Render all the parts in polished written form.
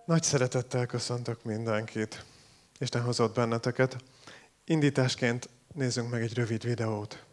Nagy szeretettel köszöntök mindenkit. Isten hozott benneteket. Indításként nézzünk meg egy rövid videót.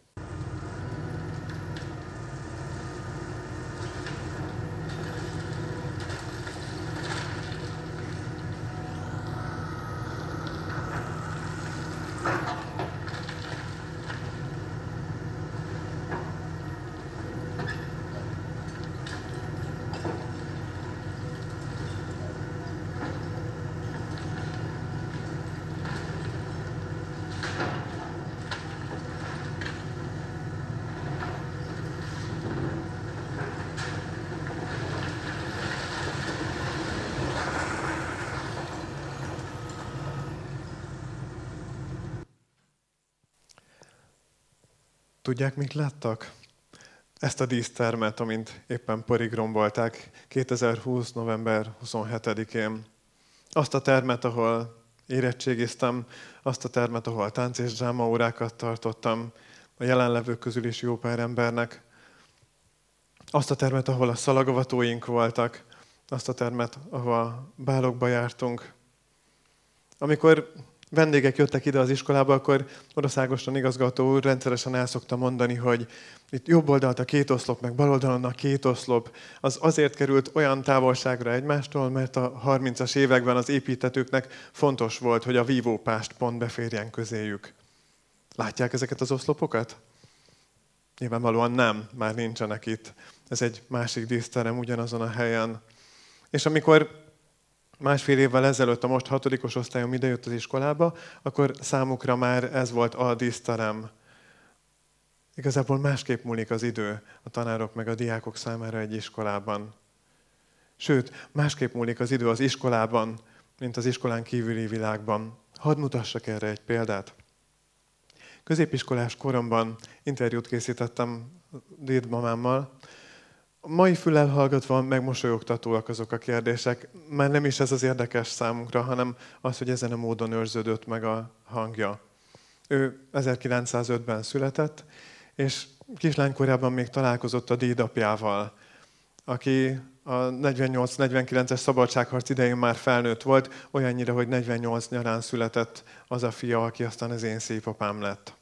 Tudják, mit láttak? Ezt a dísztermet, amint éppen porig rombolták 2020. november 27-én. Azt a termet, ahol érettségiztem, azt a termet, ahol tánc és dráma órákat tartottam, a jelenlevők közül is jó pár embernek. Azt a termet, ahol a szalagavatóink voltak, azt a termet, ahol bálokba jártunk. Amikor vendégek jöttek ide az iskolába, akkor Orosz Ágoston igazgató úr rendszeresen el szokta mondani, hogy itt jobb oldalt a két oszlop, meg bal oldalon a két oszlop, az azért került olyan távolságra egymástól, mert a 30-as években az építtetőknek fontos volt, hogy a vívópást pont beférjen közéjük. Látják ezeket az oszlopokat? Nyilvánvalóan nem, már nincsenek itt. Ez egy másik díszterem ugyanazon a helyen. És amikor másfél évvel ezelőtt a most 6. osztályom idejött az iskolába, akkor számukra már ez volt a díszterem. Igazából másképp múlik az idő a tanárok meg a diákok számára egy iskolában. Sőt, másképp múlik az idő az iskolában, mint az iskolán kívüli világban. Hadd mutassak erre egy példát. Középiskolás koromban interjút készítettem dédmamámmal. Mai füllel hallgatva megmosolyogtatóak azok a kérdések. Már nem is ez az érdekes számunkra, hanem az, hogy ezen a módon őrződött meg a hangja. Ő 1905-ben született, és kislánykorában még találkozott a dédapjával, aki a 48-49-es szabadságharc idején már felnőtt volt, olyannyira, hogy 48 nyarán született az a fia, aki aztán az én szép apám lett.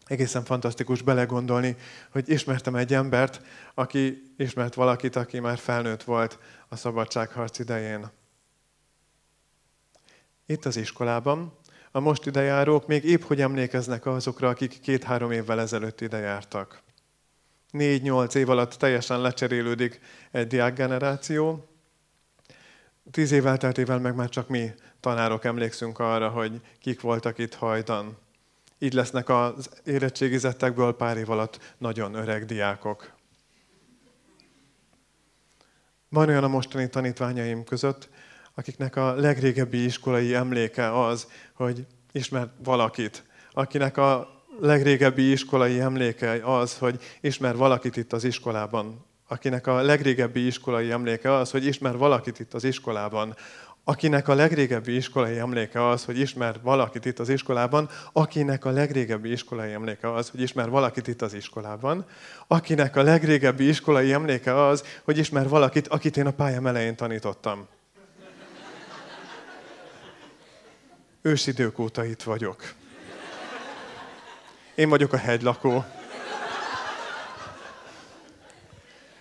Egészen fantasztikus belegondolni, hogy ismertem egy embert, aki ismert valakit, aki már felnőtt volt a szabadságharc idején. Itt az iskolában a most idejárók még épp hogy emlékeznek azokra, akik 2-3 évvel ezelőtt ide jártak. 4-8 év alatt teljesen lecserélődik egy diákgeneráció. 10 év elteltével meg már csak mi tanárok emlékszünk arra, hogy kik voltak itt hajdan. Így lesznek az érettségizettekből pár év alatt nagyon öreg diákok. Van olyan a mostani tanítványaim között, akiknek a legrégebbi iskolai emléke az, hogy ismer valakit. Akinek a legrégebbi iskolai emléke az, hogy ismer valakit itt az iskolában. Akinek a legrégebbi iskolai emléke az, hogy ismer valakit itt az iskolában. Akinek a legrégebbi iskolai emléke az, hogy ismer valakit itt az iskolában, akinek a legrégebbi iskolai emléke az, hogy ismer valakit itt az iskolában, akinek a legrégebbi iskolai emléke az, hogy ismer valakit, akit én a pályám elején tanítottam. Ősidők óta itt vagyok. Én vagyok a hegylakó.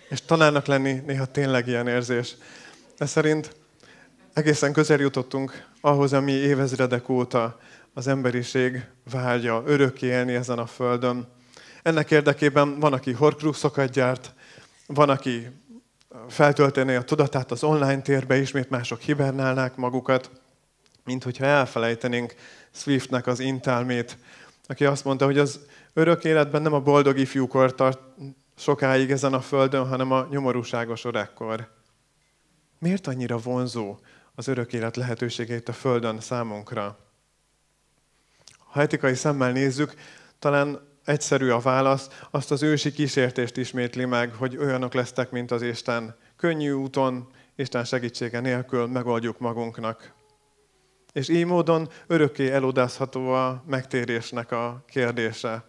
És tanárnak lenni néha tényleg ilyen érzés. De szerint egészen közel jutottunk ahhoz, ami évezredek óta az emberiség vágya, örökké élni ezen a földön. Ennek érdekében van, aki horcruxokat gyárt, van, aki feltöltené a tudatát az online térbe, ismét mások hibernálnák magukat, mint hogyha elfelejtenénk Swiftnek az intelmét, aki azt mondta, hogy az örök életben nem a boldog ifjúkor tart sokáig ezen a földön, hanem a nyomorúságos öregkor. Miért annyira vonzó az örök élet lehetőségeit a földön számunkra? Ha etikai szemmel nézzük, talán egyszerű a válasz, azt az ősi kísértést ismétli meg, hogy olyanok lesztek, mint az Isten. Könnyű úton, Isten segítsége nélkül megoldjuk magunknak. És így módon örökké elodázható a megtérésnek a kérdése.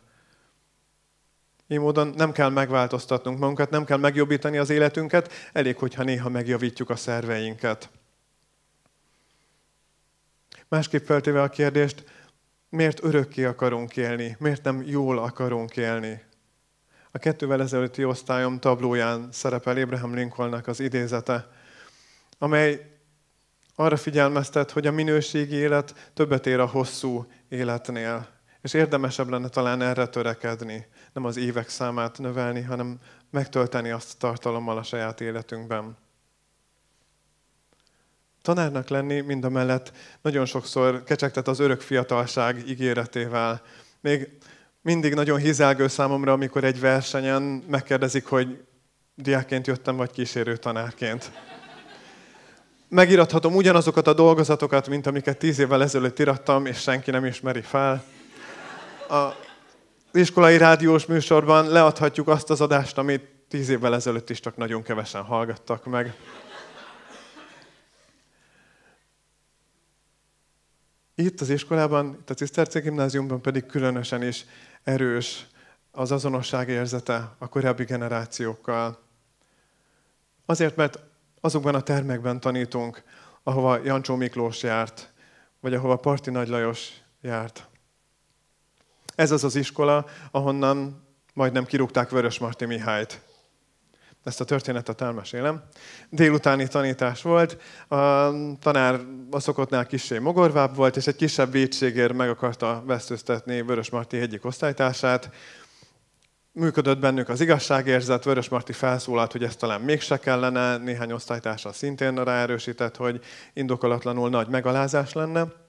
Így módon nem kell megváltoztatnunk magunkat, nem kell megjobbítani az életünket, elég, hogyha néha megjavítjuk a szerveinket. Másképp feltéve a kérdést, miért örökké akarunk élni, miért nem jól akarunk élni. A 2 ezelőtti osztályom tablóján szerepel Abraham Lincolnnak az idézete, amely arra figyelmeztet, hogy a minőségi élet többet ér a hosszú életnél. És érdemesebb lenne talán erre törekedni, nem az évek számát növelni, hanem megtölteni azt tartalommal a saját életünkben. Tanárnak lenni mindamellett nagyon sokszor kecsegtet az örök fiatalság ígéretével. Még mindig nagyon hízelgő számomra, amikor egy versenyen megkérdezik, hogy diákként jöttem, vagy kísérő tanárként. Megírathatom ugyanazokat a dolgozatokat, mint amiket 10 évvel ezelőtt irattam, és senki nem ismeri fel. Az iskolai rádiós műsorban leadhatjuk azt az adást, amit 10 évvel ezelőtt is csak nagyon kevesen hallgattak meg. Itt az iskolában, itt a Ciszterci gimnáziumban pedig különösen is erős az azonosság érzete a korábbi generációkkal. Azért, mert azokban a termekben tanítunk, ahova Jancsó Miklós járt, vagy ahova Parti Nagy Lajos járt. Ez az az iskola, ahonnan majdnem kirúgták Vörösmarty Mihályt. Ezt a történetet elmesélem. Délutáni tanítás volt, a tanár a szokottnál kissé mogorvább volt, és egy kisebb vétségért meg akarta vesztőztetni Vörösmarty egyik osztálytársát. Működött bennük az igazságérzet, Vörösmarty felszólalt, hogy ezt talán mégse kellene, néhány osztálytársa szintén ráerősített, hogy indokolatlanul nagy megalázás lenne.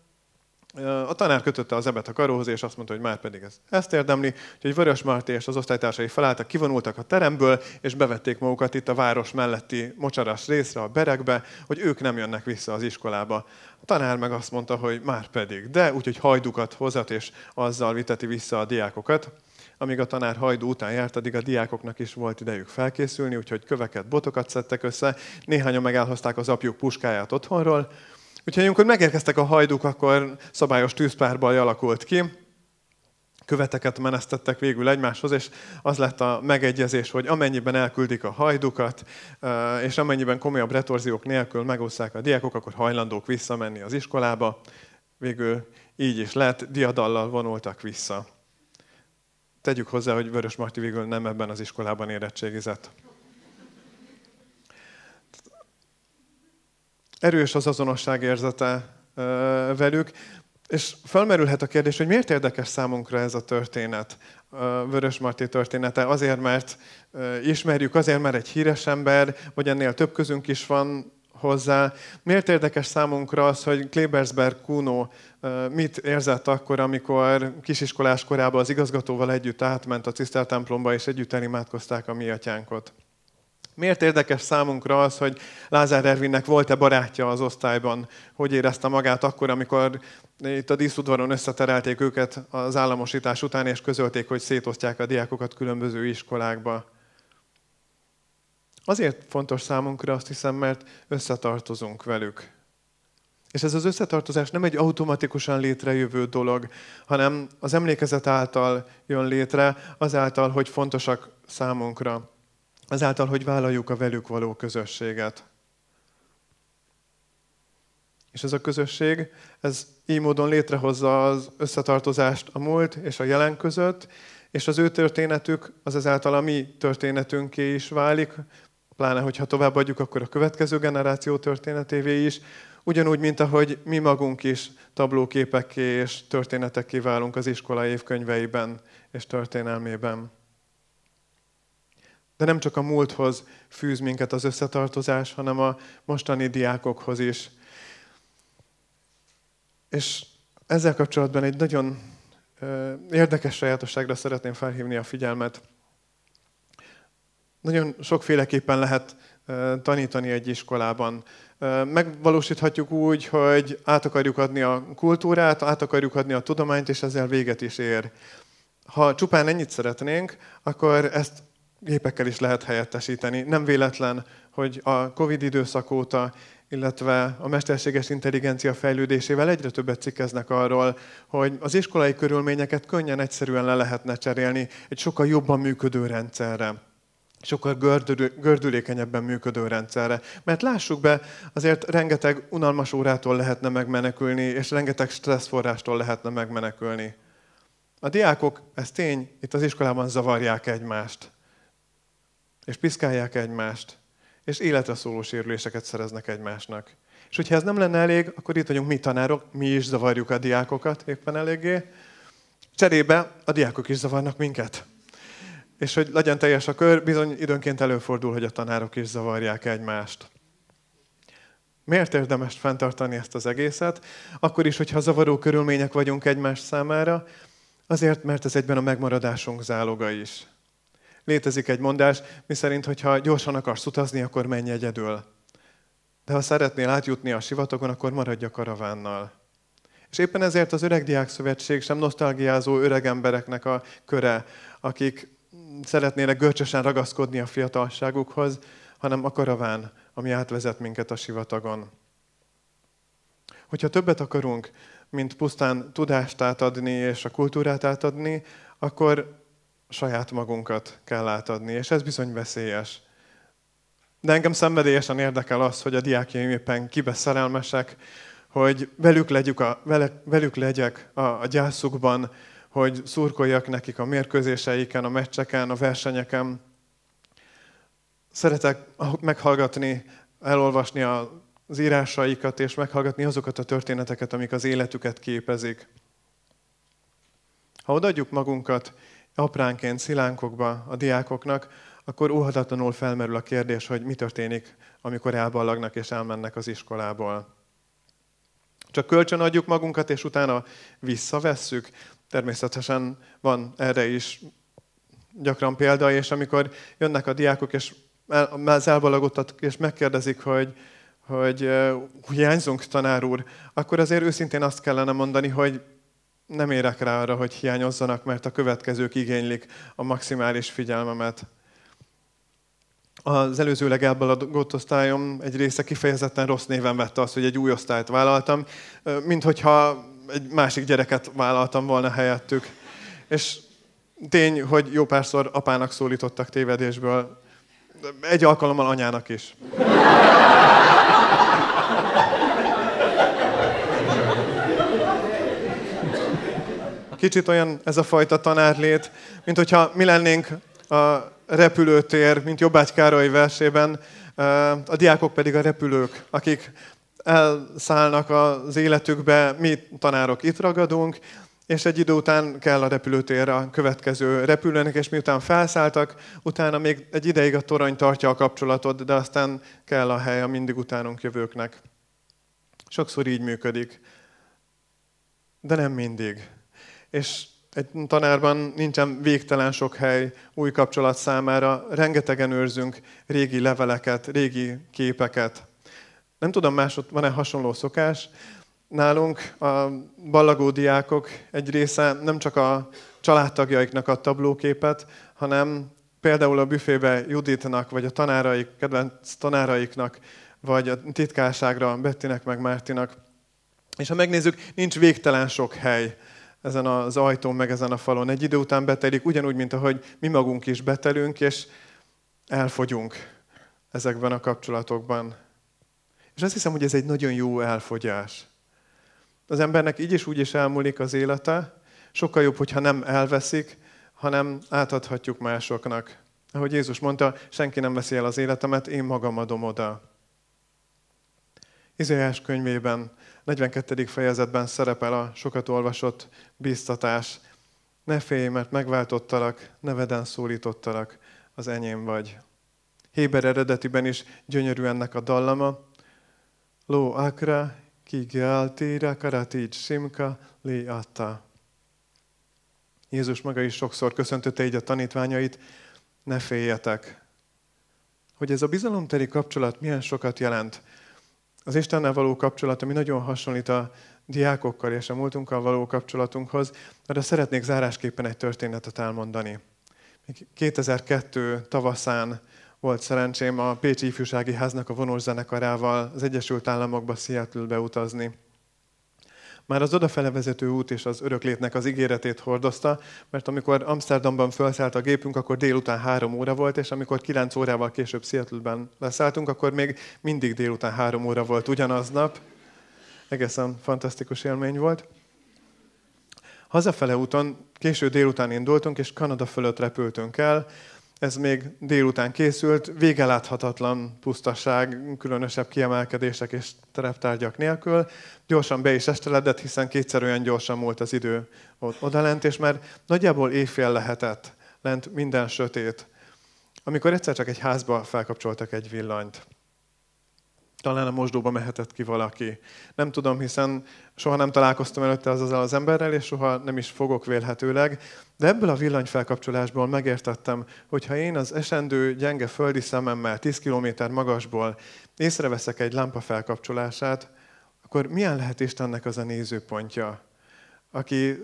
A tanár kötötte az ebet a karóhoz, és azt mondta, hogy már pedig ezt érdemli, úgyhogy Vörösmarty és az osztálytársai felálltak, kivonultak a teremből, és bevették magukat itt a város melletti mocsaras részre, a berekbe, hogy ők nem jönnek vissza az iskolába. A tanár meg azt mondta, hogy már pedig, de úgyhogy hajdukat hozat, és azzal viteti vissza a diákokat. Amíg a tanár hajdú után járt, addig a diákoknak is volt idejük felkészülni, úgyhogy köveket, botokat szedtek össze, néhányan meg elhozták az apjuk puskáját otthonról. Úgyhogy amikor megérkeztek a hajduk, akkor szabályos tűzpárbaj alakult ki, követeket menesztettek végül egymáshoz, és az lett a megegyezés, hogy amennyiben elküldik a hajdukat, és amennyiben komolyabb retorziók nélkül megúszszák a diákok, akkor hajlandók visszamenni az iskolába. Végül így is lett, diadallal vonultak vissza. Tegyük hozzá, hogy Vörösmarty végül nem ebben az iskolában érettségizett. Erős az azonosság érzete velük, és felmerülhet a kérdés, hogy miért érdekes számunkra ez a történet, Vörösmarty története. Azért, mert ismerjük, azért, mert egy híres ember, vagy ennél több közünk is van hozzá. Miért érdekes számunkra az, hogy Klebersberg Kuno mit érzett akkor, amikor kisiskolás korában az igazgatóval együtt átment a cisztertemplomba, és együtt elimádkozták a mi atyánkot? Miért érdekes számunkra az, hogy Lázár Ervinnek volt-e barátja az osztályban? Hogy érezte magát akkor, amikor itt a díszudvaron összeterelték őket az államosítás után, és közölték, hogy szétosztják a diákokat különböző iskolákba? Azért fontos számunkra, azt hiszem, mert összetartozunk velük. És ez az összetartozás nem egy automatikusan létrejövő dolog, hanem az emlékezet által jön létre, azáltal, hogy fontosak számunkra. Azáltal, hogy vállaljuk a velük való közösséget. És ez a közösség, ez így módon létrehozza az összetartozást a múlt és a jelen között, és az ő történetük az ezáltal a mi történetünké is válik, pláne, hogyha továbbadjuk, akkor a következő generáció történetévé is, ugyanúgy, mint ahogy mi magunk is tablóképekké és történetekké válunk az iskola évkönyveiben és történelmében. De nem csak a múlthoz fűz minket az összetartozás, hanem a mostani diákokhoz is. És ezzel kapcsolatban egy nagyon érdekes sajátosságra szeretném felhívni a figyelmet. Nagyon sokféleképpen lehet tanítani egy iskolában. Megvalósíthatjuk úgy, hogy át akarjuk adni a kultúrát, át akarjuk adni a tudományt, és ezzel véget is ér. Ha csupán ennyit szeretnénk, akkor ezt gépekkel is lehet helyettesíteni. Nem véletlen, hogy a Covid időszak óta, illetve a mesterséges intelligencia fejlődésével egyre többet cikkeznek arról, hogy az iskolai körülményeket könnyen, egyszerűen le lehetne cserélni egy sokkal jobban működő rendszerre. sokkal gördülékenyebben működő rendszerre. Mert lássuk be, azért rengeteg unalmas órától lehetne megmenekülni, és rengeteg stresszforrástól lehetne megmenekülni. A diákok, ez tény, itt az iskolában zavarják egymást, és piszkálják egymást, és életre szóló sérüléseket szereznek egymásnak. És hogyha ez nem lenne elég, akkor itt vagyunk mi tanárok, mi is zavarjuk a diákokat éppen eléggé. Cserébe a diákok is zavarnak minket. És hogy legyen teljes a kör, bizony időnként előfordul, hogy a tanárok is zavarják egymást. Miért érdemes fenntartani ezt az egészet? Akkor is, hogyha zavaró körülmények vagyunk egymás számára, azért, mert ez egyben a megmaradásunk záloga is. Létezik egy mondás, miszerint, hogyha gyorsan akarsz utazni, akkor menj egyedül. De ha szeretnél átjutni a sivatagon, akkor maradj a karavánnal. És éppen ezért az Öregdiák Szövetség sem nosztalgiázó öreg embereknek a köre, akik szeretnének görcsösen ragaszkodni a fiatalságukhoz, hanem a karaván, ami átvezet minket a sivatagon. Hogyha többet akarunk, mint pusztán tudást átadni és a kultúrát átadni, akkor saját magunkat kell átadni, és ez bizony veszélyes. De engem szenvedélyesen érdekel az, hogy a diákjaim éppen kibe szerelmesek, hogy velük legyek a gyászukban, hogy szurkoljak nekik a mérkőzéseiken, a meccseken, a versenyeken. Szeretek meghallgatni, elolvasni az írásaikat, és meghallgatni azokat a történeteket, amik az életüket képezik. Ha odaadjuk magunkat apránként szilánkokba a diákoknak, akkor óhatatlanul felmerül a kérdés, hogy mi történik, amikor elballagnak és elmennek az iskolából. Csak kölcsön adjuk magunkat, és utána visszavesszük. Természetesen van erre is gyakran példa, és amikor jönnek a diákok, és az elballagottak, és megkérdezik, hogy hiányzunk, tanár úr, akkor azért őszintén azt kellene mondani, hogy nem érek rá arra, hogy hiányozzanak, mert a következők igénylik a maximális figyelmemet. Az előzőleg elballagott osztályom egy része kifejezetten rossz néven vette azt, hogy egy új osztályt vállaltam, minthogyha egy másik gyereket vállaltam volna helyettük. És tény, hogy jó párszor apának szólítottak tévedésből, egy alkalommal anyának is. Kicsit olyan ez a fajta tanárlét, mint hogyha mi lennénk a repülőtér, mint Jobbágy Károly versében, a diákok pedig a repülők, akik elszállnak az életükbe, mi tanárok itt ragadunk, és egy idő után kell a repülőtérre a következő repülőnek, és miután felszálltak, utána még egy ideig a torony tartja a kapcsolatot, de aztán kell a hely a mindig utánunk jövőknek. Sokszor így működik, de nem mindig. És egy tanárban nincsen végtelen sok hely új kapcsolat számára, rengetegen őrzünk régi leveleket, régi képeket. Nem tudom, másod van-e hasonló szokás? Nálunk a ballagó diákok egy része nem csak a családtagjaiknak ad tablóképet, hanem például a büfébe Juditnak, vagy a kedvenc tanáraiknak, vagy a titkárságra Bettinek, meg Mártinak. És ha megnézzük, nincs végtelen sok hely ezen az ajtón, meg ezen a falon. Egy idő után betelik, ugyanúgy, mint ahogy mi magunk is betelünk, és elfogyunk ezekben a kapcsolatokban. És azt hiszem, hogy ez egy nagyon jó elfogyás. Az embernek így is úgy is elmúlik az élete, sokkal jobb, hogyha nem elveszik, hanem átadhatjuk másoknak. Ahogy Jézus mondta, senki nem veszi el az életemet, én magam adom oda. Izaiás könyvében, 42. fejezetben szerepel a sokat olvasott bíztatás. Ne félj, mert megváltottalak, neveden szólítottalak, az enyém vagy. Héber eredetiben is gyönyörű ennek a dallama. Lo akra, ki gealtira, karatígy simka, li atta. Jézus maga is sokszor köszöntötte így a tanítványait, ne féljetek. Hogy ez a bizalomteli kapcsolat milyen sokat jelent. Az Istennel való kapcsolat, ami nagyon hasonlít a diákokkal és a múltunkkal való kapcsolatunkhoz, de szeretnék zárásképpen egy történetet elmondani. 2002 tavaszán volt szerencsém a Pécsi Ifjúsági Háznak a vonós zenekarával az Egyesült Államokba, Seattle-be utazni. Már az odafele vezető út és az öröklétnek az ígéretét hordozta, mert amikor Amsterdamban felszállt a gépünk, akkor délután 3 óra volt, és amikor 9 órával később Seattle-ben leszálltunk, akkor még mindig délután 3 óra volt ugyanaznap. Egészen fantasztikus élmény volt. Hazafele úton késő délután indultunk, és Kanada fölött repültünk el. Ez még délután készült, végeláthatatlan pusztaság, különösebb kiemelkedések és tereptárgyak nélkül. Gyorsan be is esteledett, hiszen kétszer olyan gyorsan múlt az idő odalent, és már nagyjából éjfél lehetett, lent minden sötét. Amikor egyszer csak egy házba felkapcsoltak egy villanyt. Talán a mosdóba mehetett ki valaki. Nem tudom, hiszen soha nem találkoztam előtte azzal az emberrel, és soha nem is fogok vélhetőleg, de ebből a villanyfelkapcsolásból megértettem, hogy ha én az esendő, gyenge földi szememmel 10 kilométer magasból észreveszek egy lámpa felkapcsolását, akkor milyen lehet Istennek az a nézőpontja, aki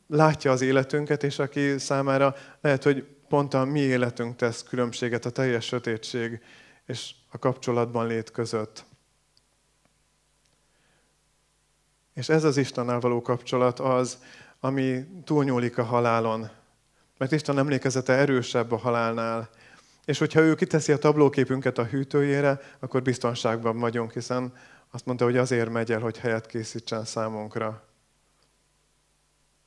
látja az életünket, és aki számára lehet, hogy pont a mi életünk tesz különbséget a teljes sötétség és a kapcsolatban lét között. És ez az Istennel való kapcsolat az, ami túlnyúlik a halálon. Mert Isten emlékezete erősebb a halálnál. És hogyha ő kiteszi a tablóképünket a hűtőjére, akkor biztonságban vagyunk, hiszen azt mondta, hogy azért megy el, hogy helyet készítsen számunkra.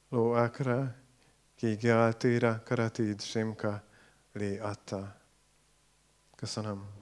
Lo akra, kigyaltira, karatid, simka, li atta. Köszönöm.